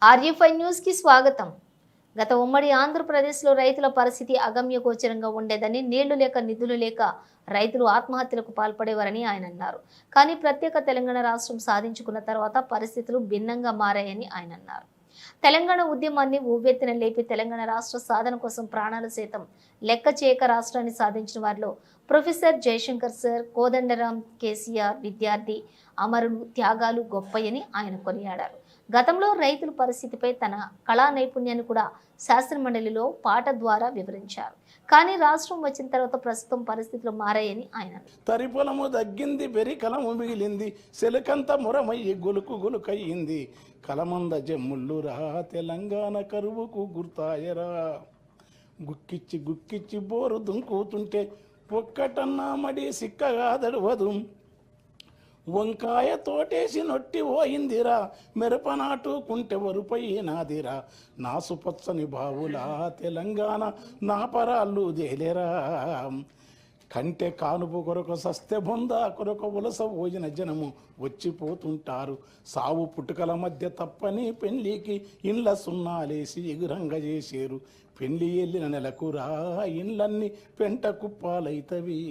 ఆర్యఫై news కి స్వాగతం. గత ఉమ్మడి ఆంధ్రప్రదేశ్లో రైతుల పరిస్థితి అగమ్యగోచరంగా ఉండేదని, నీళ్లు లేక నిధులు లేక రైతులు ఆత్మహత్యలకు పాల్పడేవారని ఆయన అన్నారు. కానీ ప్రత్యేక తెలంగాణ రాష్ట్రం సాధించుకున్న తర్వాత పరిస్థితులు భిన్నంగా మారాయని ఆయన అన్నారు. తెలంగాణ ఉద్యమాన్ని ఉవ్వెత్తున లేపి తెలంగాణ రాష్ట్ర సాధన కోసం ప్రాణాలు సైతం లెక్క చేయక రాష్ట్రాన్ని సాధించిన వారిలో ప్రొఫెసర్ జయశంకర్ సార్, కోదండరాం, కేసీఆర్, విద్యార్థి అమరులు త్యాగాలు గొప్పయని ఆయన కొనియాడారు. గతంలో రైతుల పరిస్థితిపై తన కళా నైపుణ్యాన్ని కూడా శాసనమండలిలో పాట ద్వారా వివరించారు. కానీ రాష్ట్రం వచ్చిన తర్వాత ప్రస్తుతం పరిస్థితులు మారాయని ఆయన అన్నారు. తరిపొలము దగ్గింది, బెరి కలము మిగిలింది, సెలకంత మురమయ్యి గొలుకు గొలుకయ్యింది, కలమంద జమ్ముళ్ళురా తెలంగాణ కరువుకు గుర్తాయరా, గుక్కిచ్చి గుక్కిచ్చి బోరు దుంకుతుంటే పొక్కటన్నా మడి సిక్కగా దడవదు, వంకాయ తోటేసి నొట్టి పోయిందిరా, మిరపనాటుకుంటే వరుపైనాదిరా, నాసుపచ్చని బావులా తెలంగాణ నా పరాళ్ళు దేలేరా, కంటే కానుపు కొరకు సస్తె బొంద కొరకు ఉలస భోజన జనము వచ్చిపోతుంటారు, సావు పుట్టుకల మధ్య తప్పని పెళ్లికి ఇండ్ల సున్నాలేసి ఎగురంగా చేసేరు, పెళ్లి వెళ్ళిన నెలకురా ఇండ్లన్నీ పెంట కుప్పాలైతవి,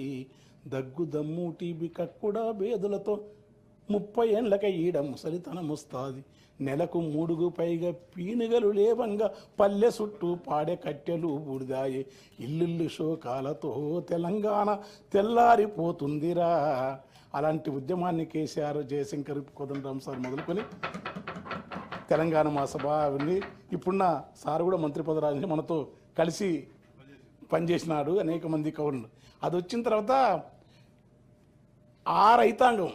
దగ్గు దమ్ము టీబీ కక్కుడా బేదులతో 30 ఏళ్ళక ఈడ ముసలితనముస్తాది, నెలకు 3కు పైగా పీనుగలు లేవంగా పల్లె చుట్టూ పాడే కట్టెలు బూడిదాయే, ఇల్లు శోకాలతో తెలంగాణ తెల్లారిపోతుందిరా. అలాంటి ఉద్యమాన్ని కేసీఆర్, జయశంకర్, కోదండరాం సార్ మొదలుకొని తెలంగాణ మహాసభ ఉంది. ఇప్పుడున్న సార్ కూడా మంత్రి పదవి మనతో కలిసి పనిచేసినాడు, అనేక మంది కవులు. అది వచ్చిన తర్వాత ఆ రైతాంగం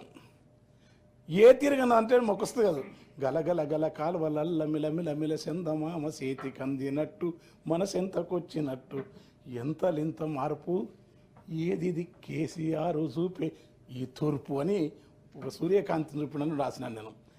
ఏ తీరుగా అంటే మొక్కస్తుంది కాదు, గలగల గల కాలువలల్ల మిలమిల సెందమామ చేతి కందినట్టు మనసెంతకొచ్చినట్టు, ఎంతలింత మార్పు ఏది కేసీఆర్ చూపే ఈ తూర్పు అని ఒక సూర్యకాంతి చూపినని రాసినాను నేను.